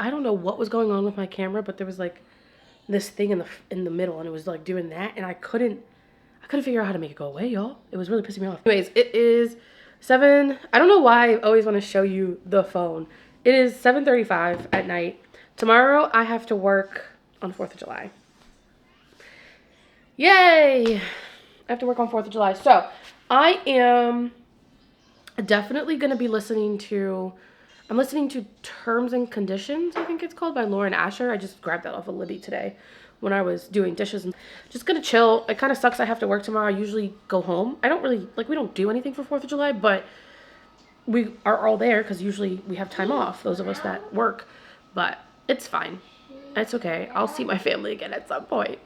I don't know what was going on with my camera, but there was like this thing in the middle, and it was like doing that, and I couldn't figure out how to make it go away, y'all. It was really pissing me off. Anyways, it is 7. I don't know why I always want to show you the phone. It is 7:35 at night. Tomorrow I have to work on 4th of July. Yay! I have to work on 4th of July. So I am definitely going to be listening to Terms and Conditions, I think it's called, by Lauren Asher. I just grabbed that off of Libby today when I was doing dishes. And just going to chill. It kind of sucks I have to work tomorrow. I usually go home. I don't really, we don't do anything for 4th of July, but we are all there because usually we have time off, those of us that work. But it's fine. It's okay. I'll see my family again at some point.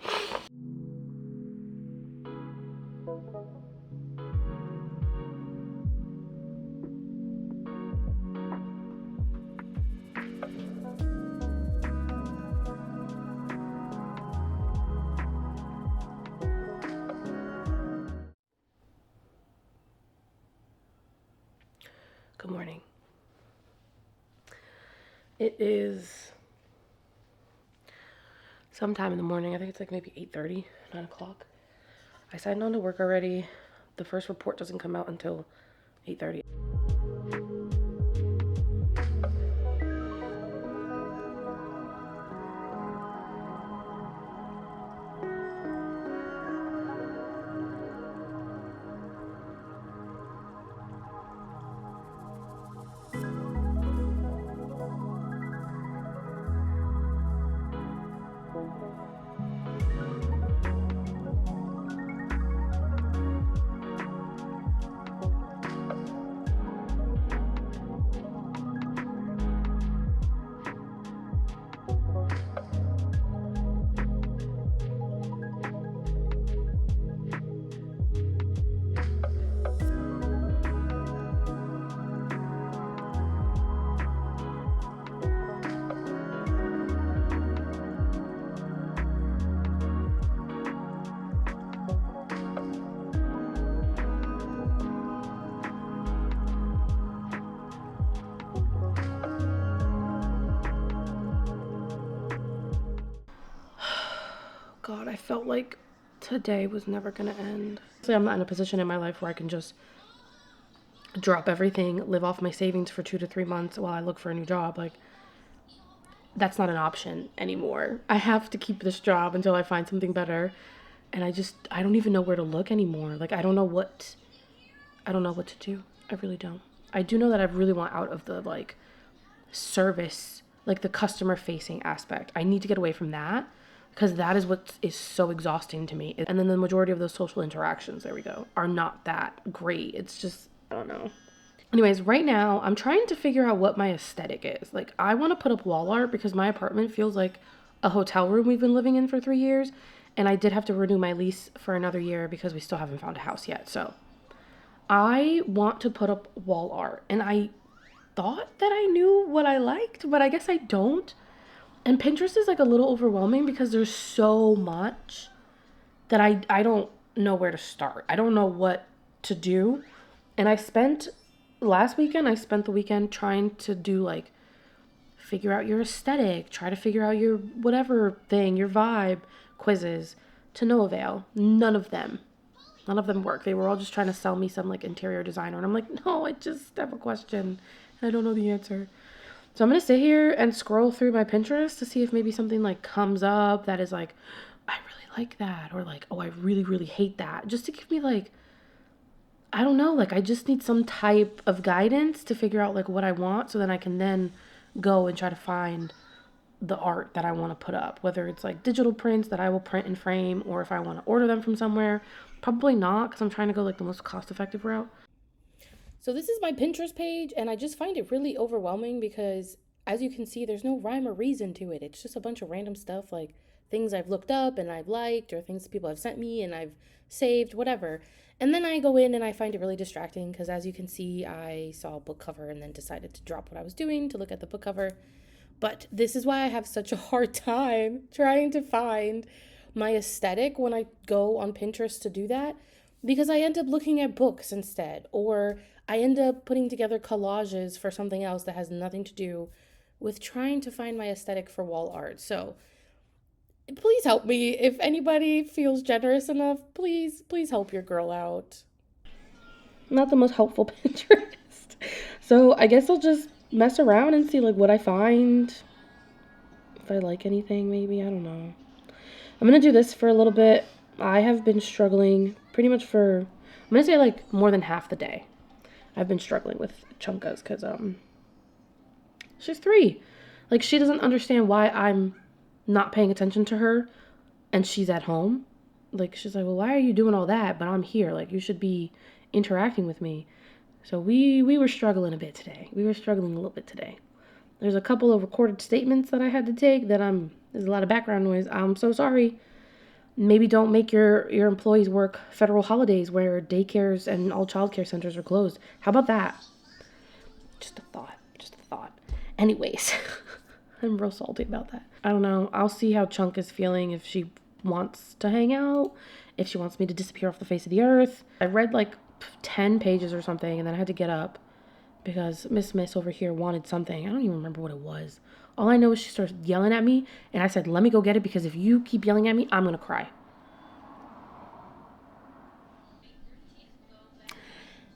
Good morning. It is sometime in the morning. I think it's like maybe 8:30, 9 o'clock. I signed on to work already. The first report doesn't come out until 8:30. God, I felt like today was never gonna end. So I'm not in a position in my life where I can just drop everything, live off my savings for 2 to 3 months while I look for a new job. Like, that's not an option anymore. I have to keep this job until I find something better. And I don't even know where to look anymore. Like, I don't know what to do. I really don't. I do know that I really want out of the, like, service, like the customer facing aspect. I need to get away from that because that is what is so exhausting to me. And then the majority of those social interactions, there we go, are not that great. It's just, I don't know. Anyways, right now I'm trying to figure out what my aesthetic is. Like, I want to put up wall art because my apartment feels like a hotel room we've been living in for 3 years. And I did have to renew my lease for another year because we still haven't found a house yet. So I want to put up wall art, and I thought that I knew what I liked, but I guess I don't. And Pinterest is like a little overwhelming because there's so much that I don't know where to start. I don't know what to do. And last weekend, I spent the weekend trying to do, like, figure out your aesthetic, try to figure out your whatever thing, your vibe, quizzes, to no avail. None of them work. They were all just trying to sell me some, like, interior designer. And I'm like, no, I just have a question. I don't know the answer. So I'm going to sit here and scroll through my Pinterest to see if maybe something, like, comes up that is like, I really like that. Or like, oh, I really, really hate that. Just to give me, like, I don't know. Like, I just need some type of guidance to figure out, like, what I want. So then I can then go and try to find the art that I want to put up. Whether it's, like, digital prints that I will print and frame, or if I want to order them from somewhere. Probably not, because I'm trying to go, like, the most cost-effective route. So this is my Pinterest page, and I just find it really overwhelming because, as you can see, there's no rhyme or reason to it. It's just a bunch of random stuff, like things I've looked up and I've liked, or things people have sent me and I've saved, whatever. And then I go in and I find it really distracting because, as you can see, I saw a book cover and then decided to drop what I was doing to look at the book cover. But this is why I have such a hard time trying to find my aesthetic when I go on Pinterest to do that, because I end up looking at books instead, or I end up putting together collages for something else that has nothing to do with trying to find my aesthetic for wall art. So please help me. If anybody feels generous enough, please help your girl out. Not the most helpful Pinterest. So I guess I'll just mess around and see like what I find. If I like anything, maybe. I don't know. I'm gonna do this for a little bit. I have been struggling pretty much for, I'm gonna say like more than half the day. I've been struggling with Chunkas because she's 3. Like she doesn't understand why I'm not paying attention to her and she's at home. Like she's like, well, why are you doing all that? But I'm here. Like you should be interacting with me. So we were struggling a bit today. We were struggling a little bit today. There's a couple of recorded statements that I had to take that there's a lot of background noise. I'm so sorry. Maybe don't make your employees work federal holidays where daycares and all childcare centers are closed. How about that? Just a thought. Just a thought. Anyways, I'm real salty about that. I don't know. I'll see how Chunk is feeling, if she wants to hang out, if she wants me to disappear off the face of the earth. I read like 10 pages or something, and then I had to get up because Miss over here wanted something. I don't even remember what it was. All I know is she started yelling at me, and I said, let me go get it, because if you keep yelling at me, I'm going to cry.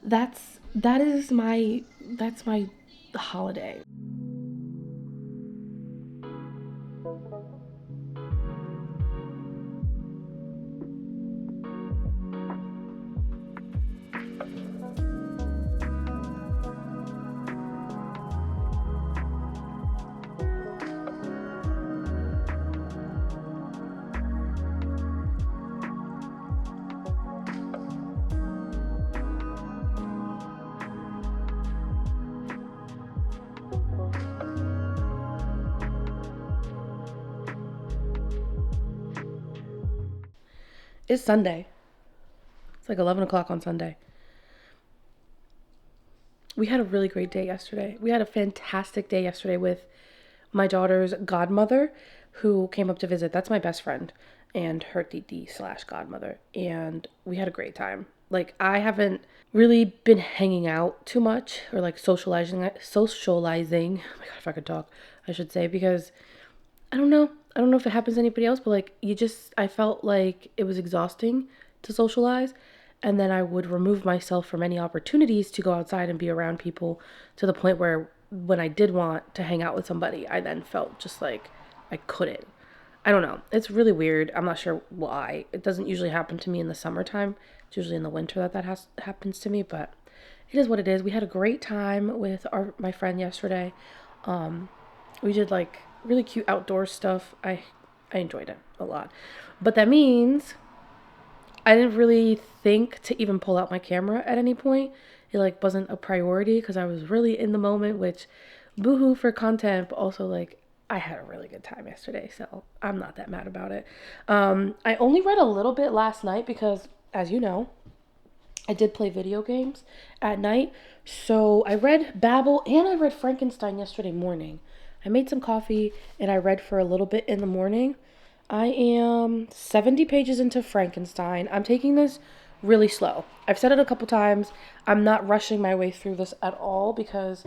That's my holiday. It's Sunday. It's like 11 o'clock on Sunday. We had a really great day yesterday. We had a fantastic day yesterday with my daughter's godmother who came up to visit. That's my best friend and her titi slash godmother. And we had a great time. Like, I haven't really been hanging out too much or like socializing. Oh my God, if I could talk, I should say, because I don't know. I don't know if it happens to anybody else, but like I felt like it was exhausting to socialize. And then I would remove myself from any opportunities to go outside and be around people, to the point where when I did want to hang out with somebody, I then felt just like I couldn't. I don't know. It's really weird. I'm not sure why. It doesn't usually happen to me in the summertime. It's usually in the winter that happens to me, but it is what it is. We had a great time with my friend yesterday. We did like really cute outdoor stuff. I enjoyed it a lot. But that means I didn't really think to even pull out my camera at any point. It like wasn't a priority because I was really in the moment, which boohoo for content, but also like I had a really good time yesterday, so I'm not that mad about it. I only read a little bit last night because, as you know, I did play video games at night. So I read Babel and I read Frankenstein yesterday morning. I made some coffee and I read for a little bit in the morning. I am 70 pages into Frankenstein. I'm taking this really slow. I've said it a couple times. I'm not rushing my way through this at all because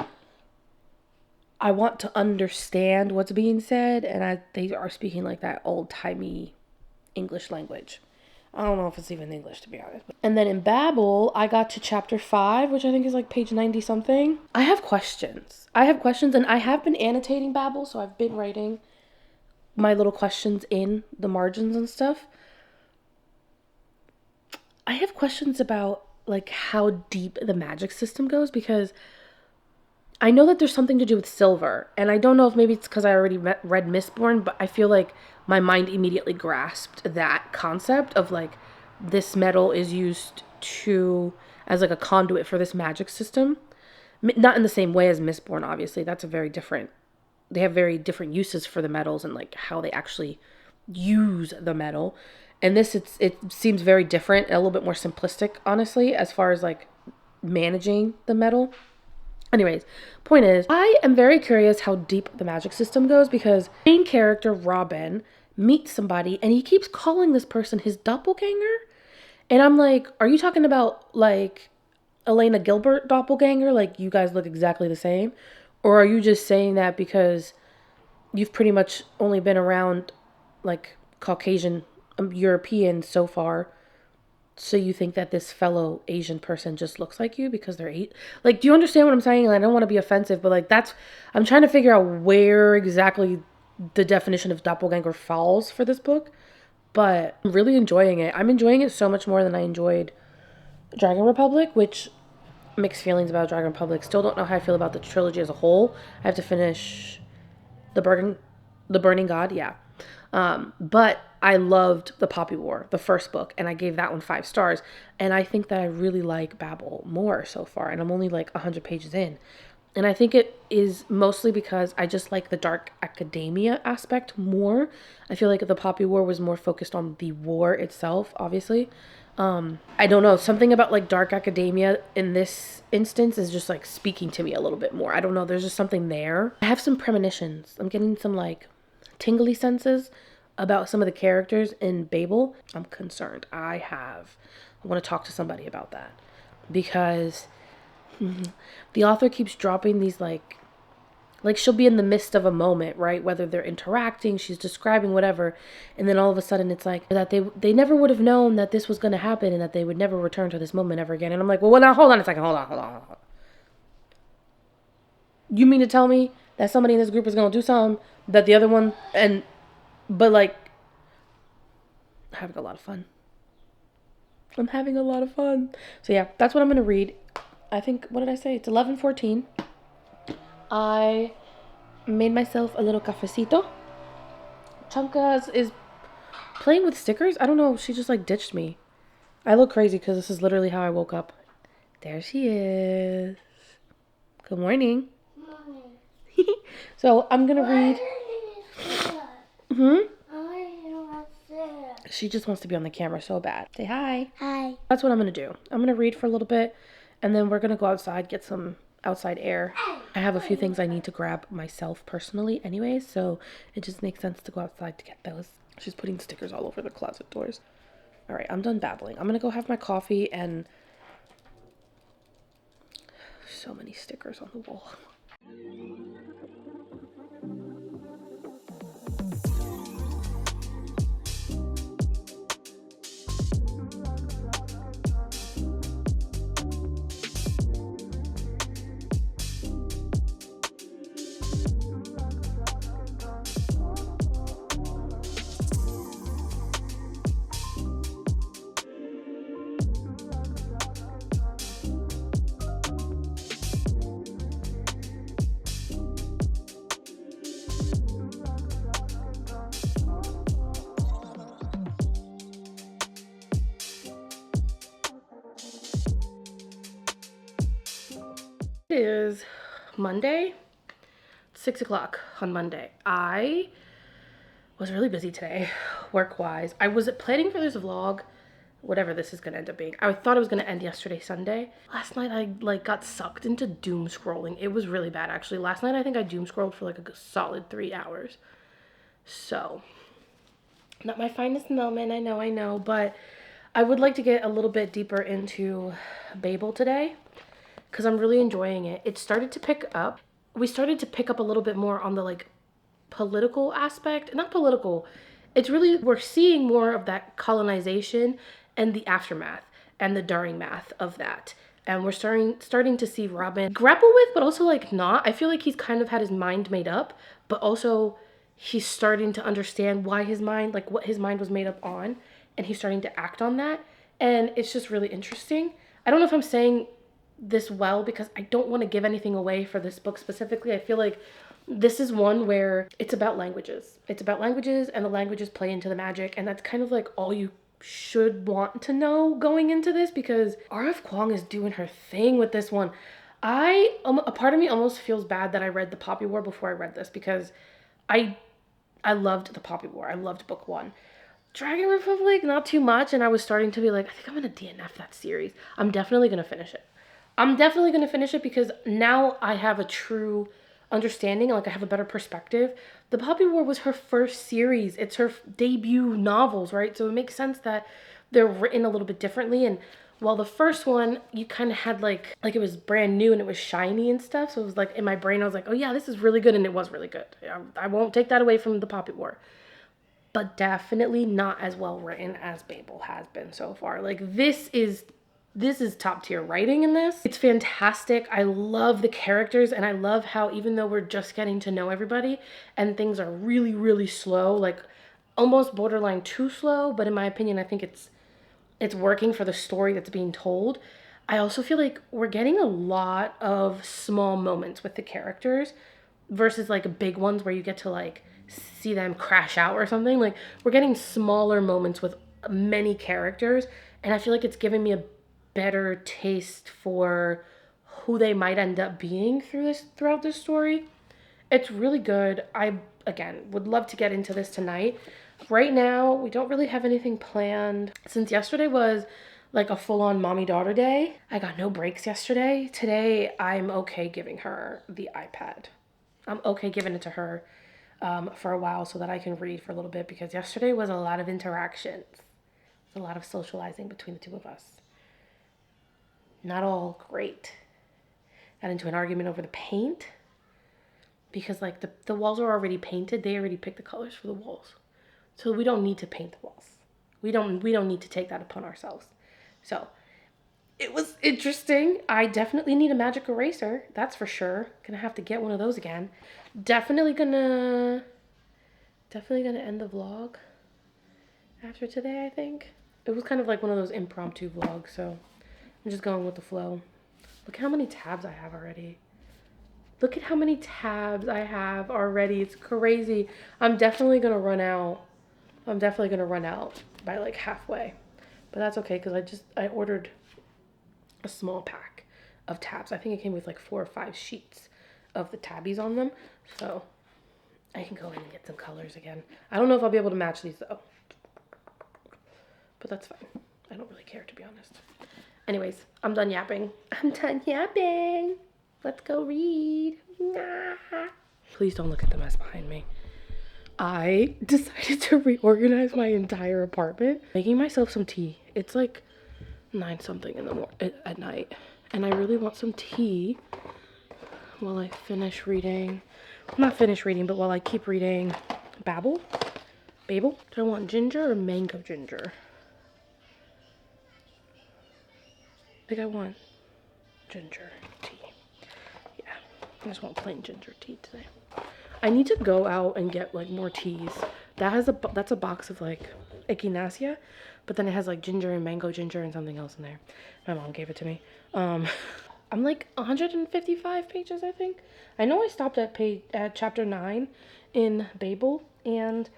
I want to understand what's being said, and they are speaking like that old-timey English language. I don't know if it's even English, to be honest. And then in Babel, I got to chapter 5, which I think is like page 90 something. I have questions, and I have been annotating Babel, so I've been writing my little questions in the margins and stuff. I have questions about like how deep the magic system goes, because I know that there's something to do with silver, and I don't know if maybe it's because I already read Mistborn, but I feel like my mind immediately grasped that concept of like this metal is used as like a conduit for this magic system. Not in the same way as Mistborn, obviously. That's they have very different uses for the metals and like how they actually use the metal. And this, it seems very different, a little bit more simplistic, honestly, as far as like managing the metal. Anyways, point is, I am very curious how deep the magic system goes, because main character Robin meets somebody and he keeps calling this person his doppelganger. And I'm like, are you talking about like Elena Gilbert doppelganger? Like you guys look exactly the same? Or are you just saying that because you've pretty much only been around like Caucasian Europeans so far? So you think that this fellow Asian person just looks like you because they're eight? Like, do you understand what I'm saying? Like, I don't want to be offensive, but like I'm trying to figure out where exactly the definition of doppelganger falls for this book. But I'm really enjoying it. I'm enjoying it so much more than I enjoyed Dragon Republic, which mixed feelings about Dragon Republic. Still don't know how I feel about the trilogy as a whole. I have to finish the Burning God, yeah. But I loved the Poppy War, the first book, and I gave that one 5 stars. And I think that I really like Babel more so far, and I'm only like 100 pages in. And I think it is mostly because I just like the dark academia aspect more. I feel like the Poppy War was more focused on the war itself, obviously. I don't know, something about like dark academia in this instance is just like speaking to me a little bit more. I don't know, there's just something there. I have some premonitions. I'm getting some like tingly senses about some of the characters in Fable. I'm concerned. I want to talk to somebody about that because the author keeps dropping these like she'll be in the midst of a moment, right? Whether they're interacting, she's describing whatever, and then all of a sudden it's like that they never would have known that this was going to happen and that they would never return to this moment ever again. And I'm like, well, now hold on a second, hold on. You mean to tell me that somebody in this group is going to do something that the other one but like having a lot of fun. I'm having a lot of fun. So yeah, that's what I'm going to read. I think, what did I say? It's 11:14. I made myself a little cafecito. Chunkas is playing with stickers. I don't know. She just like ditched me. I look crazy because this is literally how I woke up. There she is. Good morning. Morning. So I'm going to read. She just wants to be on the camera so bad. Say hi. Hi. That's what I'm going to do. I'm going to read for a little bit, and then we're going to go outside, get some outside air. I have a few things I need to grab myself personally anyway, so it just makes sense to go outside to get those. She's putting stickers all over the closet doors. All right, I'm done babbling. I'm going to go have my coffee, and so many stickers on the wall. It is Monday, 6 o'clock on Monday. I was really busy today, work-wise. I was planning for this vlog, whatever this is going to end up being. I thought it was going to end yesterday, Sunday. Last night, I got sucked into doom scrolling. It was really bad, actually. Last night, I think I doom scrolled for a solid 3 hours. So, not my finest moment, I know, but I would like to get a little bit deeper into Fable today, because I'm really enjoying it. It started to pick up. We started to pick up a little bit more on the political aspect. Not political. It's really, we're seeing more of that colonization and the aftermath and the during math of that. And we're starting to see Robin grapple with, but also not. I feel like he's kind of had his mind made up, but also he's starting to understand why his mind, what his mind was made up on, and he's starting to act on that. And it's just really interesting. I don't know if I'm saying this well because I don't want to give anything away for this book specifically. I feel like this is one where it's about languages. It's about languages, and the languages play into the magic, and that's kind of all you should want to know going into this, because R.F. Kuang is doing her thing with this one. A part of me almost feels bad that I read the Poppy War before I read this, because I loved the Poppy War. I loved book 1. Dragon Republic, not too much, and I was starting to be I think I'm gonna DNF that series. I'm definitely gonna finish it. Because now I have a true understanding, I have a better perspective. The Poppy War was her first series. It's her debut novels, right? So it makes sense that they're written a little bit differently. And Well, the first one, you kind of had like it was brand new and it was shiny and stuff. So it was like in my brain, I was like, oh yeah, this is really good. And it was really good. I won't take that away from the Poppy War. But definitely not as well written as Fable has been so far. Like this is top tier writing in this. It's fantastic. I love the characters and I love how even though we're just getting to know everybody and things are really, really slow, like almost borderline too slow, but in my opinion, I think it's working for the story that's being told. I also feel like we're getting a lot of small moments with the characters versus like big ones where you get to like see them crash out or something. Like we're getting smaller moments with many characters, and I feel like it's giving me a better taste for who they might end up being throughout this story. It's really good. I again would love to get into this tonight. Right now, we don't really have anything planned since yesterday was like a full-on mommy-daughter day. I got no breaks yesterday. Today, I'm okay giving her the iPad. I'm okay giving it to her for a while so that I can read for a little bit because yesterday was a lot of interactions, a lot of socializing between the two of us. Not all great. Got into an argument over the paint because like the walls are already painted. They already picked the colors for the walls. So we don't need to paint the walls. We don't need to take that upon ourselves. So it was interesting. I definitely need a magic eraser. That's for sure. Gonna have to get one of those again. Definitely gonna end the vlog after today, I think. It was kind of like one of those impromptu vlogs, so I'm just going with the flow. Look at how many tabs I have already. Look at how many tabs I have already. It's crazy. I'm definitely gonna run out. By like halfway. But that's okay because I ordered a small pack of tabs. I think it came with like 4 or 5 sheets of the tabbies on them. So I can go in and get some colors again. I don't know if I'll be able to match these though. But that's fine. I don't really care, to be honest. Anyways, I'm done yapping. Let's go read. Please don't look at the mess behind me. I decided to reorganize my entire apartment, making myself some tea. It's like 9 something at night, and I really want some tea while I finish reading. Not finish reading, but while I keep reading Fable. Do I want ginger or mango ginger? I think I want ginger tea. Yeah, I just want plain ginger tea today. I need to go out and get like more teas. That's a box of like echinacea, but then it has like ginger and mango ginger and something else in there. My mom gave it to me. I'm like 155 pages, I think. I know I stopped at chapter 9 in Fable, and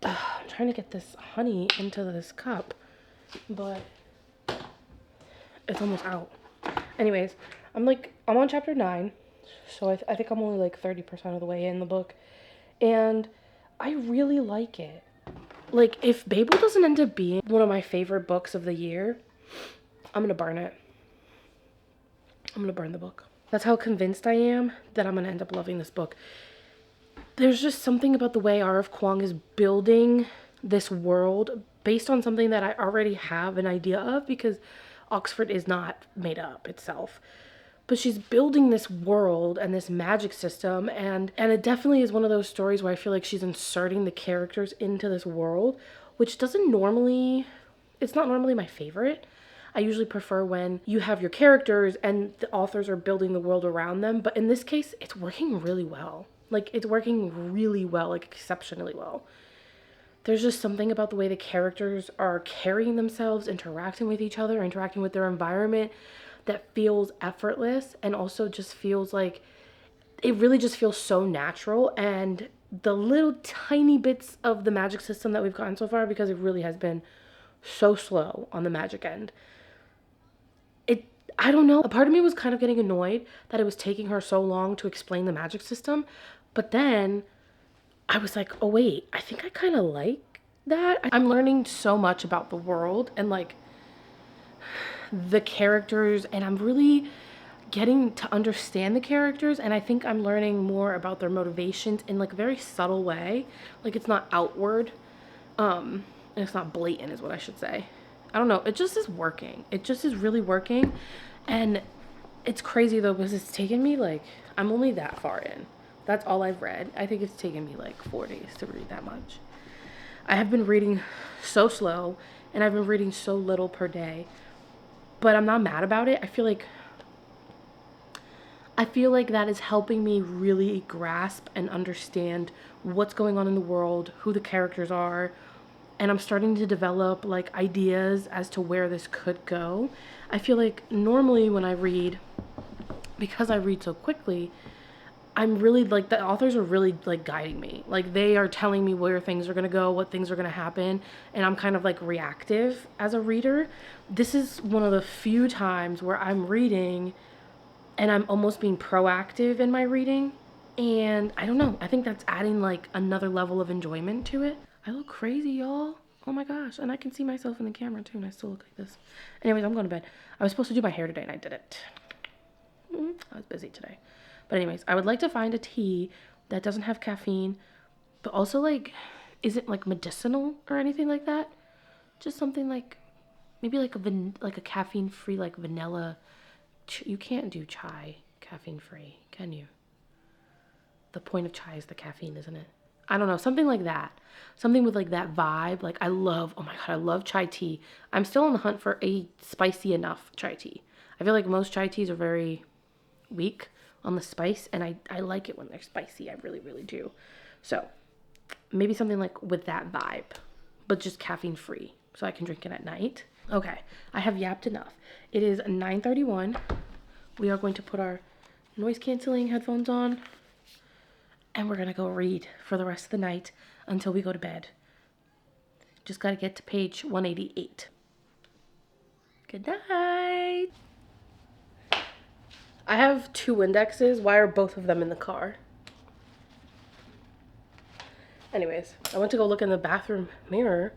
I'm trying to get this honey into this cup, but it's almost out. Anyways, I'm on chapter 9. So I think I'm only like 30% of the way in the book. And I really like it. Like, if Fable doesn't end up being one of my favorite books of the year, I'm going to burn it. I'm going to burn the book. That's how convinced I am that I'm going to end up loving this book. There's just something about the way R.F. Kuang is building this world based on something that I already have an idea of, because Oxford is not made up itself. But she's building this world and this magic system, and it definitely is one of those stories where I feel like she's inserting the characters into this world, which it's not normally my favorite. I usually prefer when you have your characters and the authors are building the world around them, but in this case, it's working really well. Like, it's working really well, like exceptionally well. There's just something about the way the characters are carrying themselves, interacting with each other, interacting with their environment, that feels effortless, and also just feels like it really just feels so natural. And the little tiny bits of the magic system that we've gotten so far, because it really has been so slow on the magic end, I don't know, a part of me was kind of getting annoyed that it was taking her so long to explain the magic system, but then I was like, oh wait, I think I kind of like that. I'm learning so much about the world and like the characters, and I'm really getting to understand the characters, and I think I'm learning more about their motivations in like a very subtle way. Like, it's not outward, and it's not blatant is what I should say. I don't know. It just is working. It just is really working. And it's crazy though, because it's taken me like, I'm only that far in. That's all I've read. I think it's taken me like 4 days to read that much. I have been reading so slow, and I've been reading so little per day, but I'm not mad about it. I feel like that is helping me really grasp and understand what's going on in the world, who the characters are, and I'm starting to develop like ideas as to where this could go. I feel like normally when I read, because I read so quickly, I'm really like, the authors are really like guiding me. Like they are telling me where things are going to go, what things are going to happen. And I'm kind of like reactive as a reader. This is one of the few times where I'm reading and I'm almost being proactive in my reading. And I don't know, I think that's adding like another level of enjoyment to it. I look crazy, y'all. Oh my gosh. And I can see myself in the camera too, and I still look like this. Anyways, I'm going to bed. I was supposed to do my hair today and I didn't. I was busy today. But anyways, I would like to find a tea that doesn't have caffeine, but also like, isn't like medicinal or anything like that. Just something like, maybe like a caffeine-free like vanilla. You can't do chai caffeine-free, can you? The point of chai is the caffeine, isn't it? I don't know, something like that. Something with like that vibe. Like I love, oh my God, I love chai tea. I'm still on the hunt for a spicy enough chai tea. I feel like most chai teas are very weak on the spice, and I like it when they're spicy. I really, really do. So maybe something like with that vibe, but just caffeine free, so I can drink it at night. Okay, I have yapped enough. It is 9:31. We are going to put our noise canceling headphones on, and we're gonna go read for the rest of the night until we go to bed. Just gotta get to page 188. Good night. I have 2 indexes. Why are both of them in the car? Anyways, I went to go look in the bathroom mirror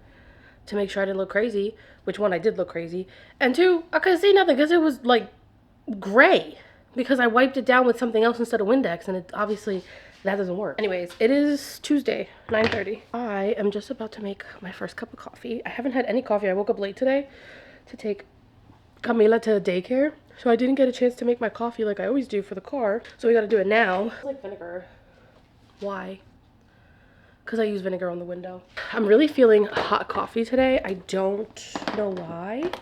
to make sure I didn't look crazy, which one, I did look crazy. And 2, I couldn't see nothing because it was like gray, because I wiped it down with something else instead of Windex, and it obviously that doesn't work. Anyways, it is Tuesday, 9:30. I am just about to make my first cup of coffee. I haven't had any coffee. I woke up late today to take Camila to daycare, so I didn't get a chance to make my coffee like I always do for the car. So we gotta do it now. It's like vinegar. Why? Because I use vinegar on the window. I'm really feeling hot coffee today. I don't know why.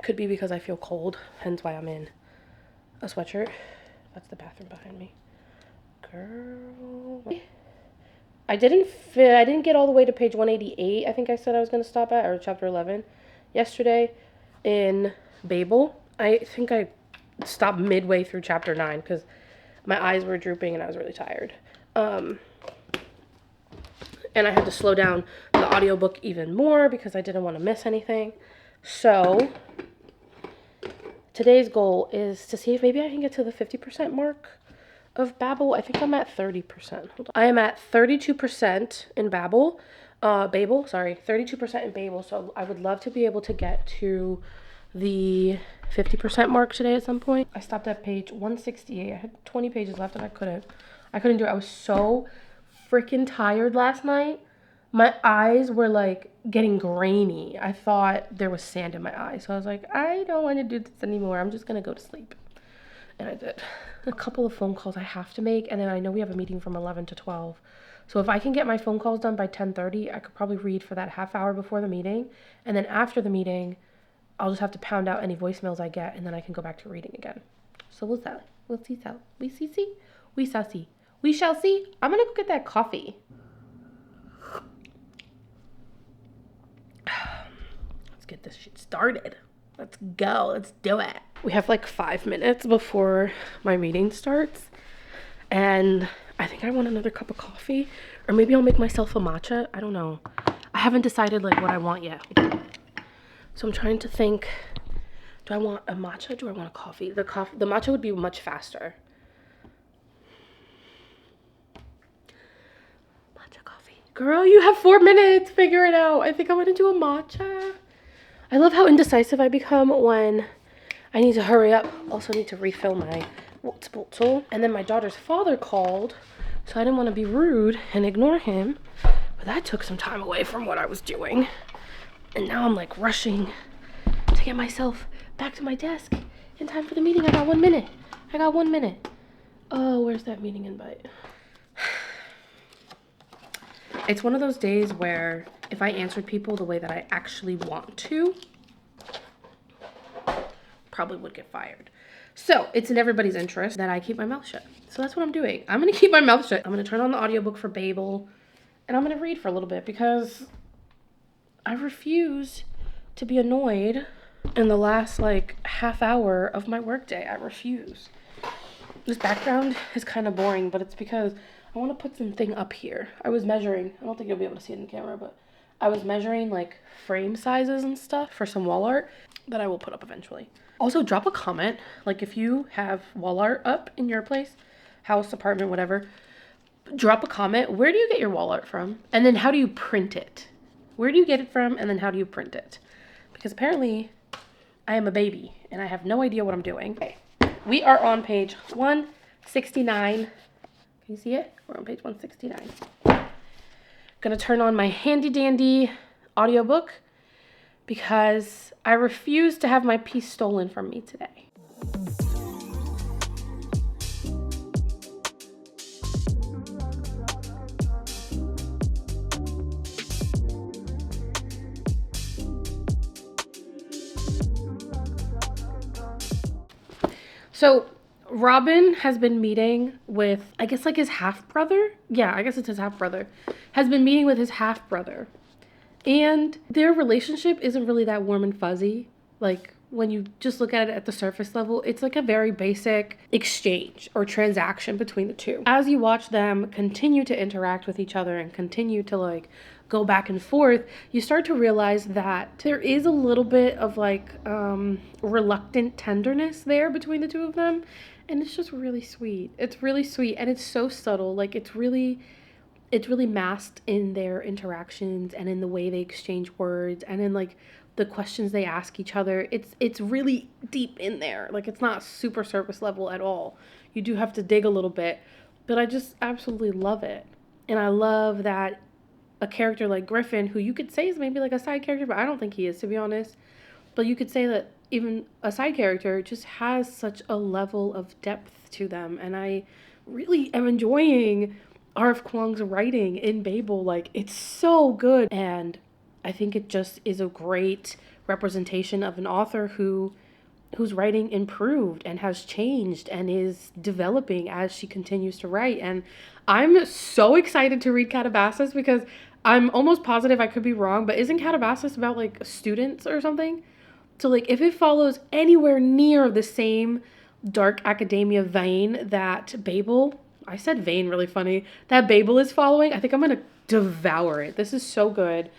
Could be because I feel cold, hence why I'm in a sweatshirt. That's the bathroom behind me. Girl. I didn't get all the way to page 188. I think I said I was gonna stop at, or chapter 11 yesterday in Fable. I think I stopped midway through chapter 9 because my eyes were drooping and I was really tired. And I had to slow down the audiobook even more because I didn't want to miss anything. So today's goal is to see if maybe I can get to the 50% mark of Fable. I think I'm at 30%. Hold on. I am at 32% in Fable. 32% in Fable. So I would love to be able to get to the 50% mark today at some point. I stopped at page 168. I had 20 pages left and I couldn't do it. I was so freaking tired last night. My eyes were like getting grainy. I thought there was sand in my eyes. So I was like, I don't want to do this anymore. I'm just going to go to sleep. And I did. A couple of phone calls I have to make. And then I know we have a meeting from 11 to 12. So if I can get my phone calls done by 10:30, I could probably read for that half hour before the meeting. And then after the meeting, I'll just have to pound out any voicemails I get. And then I can go back to reading again. So we'll see. We'll see. We see. We shall see. We shall see. I'm going to go get that coffee. Let's get this shit started. Let's go. Let's do it. We have like 5 minutes before my meeting starts. And I think I want another cup of coffee. Or maybe I'll make myself a matcha. I don't know. I haven't decided like what I want yet. So I'm trying to think. Do I want a matcha or do I want a coffee? The matcha would be much faster. Matcha coffee. Girl, you have 4 minutes. Figure it out. I think I want to do a matcha. I love how indecisive I become when I need to hurry up. Also need to refill my water bottle. And then my daughter's father called, so I didn't want to be rude and ignore him. But that took some time away from what I was doing. And now I'm like rushing to get myself back to my desk in time for the meeting. I got 1 minute. I got 1 minute. Oh, where's that meeting invite? It's one of those days where if I answered people the way that I actually want to, probably would get fired. So it's in everybody's interest that I keep my mouth shut. So that's what I'm doing. I'm going to keep my mouth shut. I'm going to turn on the audiobook for Fable and I'm going to read for a little bit because I refuse to be annoyed in the last like half hour of my workday. I refuse. This background is kind of boring, but it's because I want to put something up here. I was measuring, I don't think you'll be able to see it in the camera, but I was measuring like frame sizes and stuff for some wall art that I will put up eventually. Also, drop a comment, like if you have wall art up in your place, house, apartment, whatever, drop a comment. Where do you get your wall art from? And then how do you print it? Where do you get it from? And then how do you print it? Because apparently I am a baby and I have no idea what I'm doing. Okay, we are on page 169. Can you see it? We're on page 169. Gonna turn on my handy dandy audiobook because I refuse to have my piece stolen from me today. So Robin has been meeting with, I guess like his half-brother? Yeah, I guess it's his half-brother. Has been meeting with his half-brother. And their relationship isn't really that warm and fuzzy. Like when you just look at it at the surface level, it's like a very basic exchange or transaction between the two. As you watch them continue to interact with each other and continue to like go back and forth, you start to realize that there is a little bit of like reluctant tenderness there between the two of them. And it's just really sweet. It's really sweet and it's so subtle. Like it's really masked in their interactions and in the way they exchange words and in like the questions they ask each other. It's really deep in there. Like it's not super surface level at all. You do have to dig a little bit, but I just absolutely love it. And I love that a character like Griffin, who you could say is maybe like a side character, but I don't think he is, to be honest. But you could say that even a side character just has such a level of depth to them. And I really am enjoying R.F. Kuang's writing in Fable. Like it's so good, and I think it just is a great representation of an author whose writing improved and has changed and is developing as she continues to write. And I'm so excited to read Calabasas because I'm almost positive, I could be wrong, but isn't Calabasas about like students or something? So like if it follows anywhere near the same dark academia vein that Fable, I said vein really funny, that Fable is following, I think I'm going to devour it. This is so good.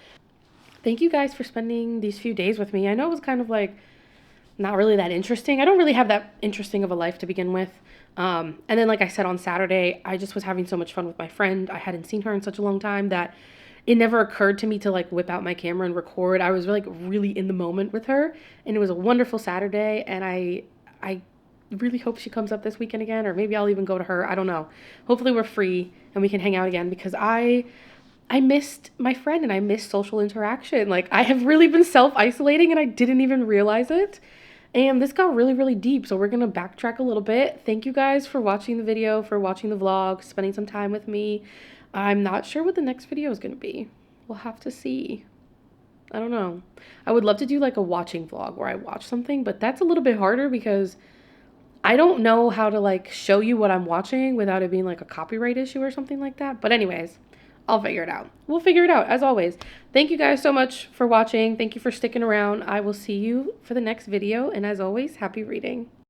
Thank you guys for spending these few days with me. I know it was kind of like not really that interesting. I don't really have that interesting of a life to begin with. And then like I said on Saturday, I just was having so much fun with my friend. I hadn't seen her in such a long time that it never occurred to me to like whip out my camera and record. I was like really in the moment with her, and it was a wonderful Saturday. And I really hope she comes up this weekend again, or maybe I'll even go to her. I don't know. Hopefully we're free and we can hang out again because I missed my friend and I missed social interaction. Like I have really been self-isolating and I didn't even realize it. And this got really, really deep. So we're going to backtrack a little bit. Thank you guys for watching the video, for watching the vlog, spending some time with me. I'm not sure what the next video is going to be. We'll have to see. I don't know. I would love to do like a watching vlog where I watch something, but that's a little bit harder because I don't know how to like show you what I'm watching without it being like a copyright issue or something like that. But anyways, I'll figure it out. We'll figure it out as always. Thank you guys so much for watching. Thank you for sticking around. I will see you for the next video. And as always, happy reading.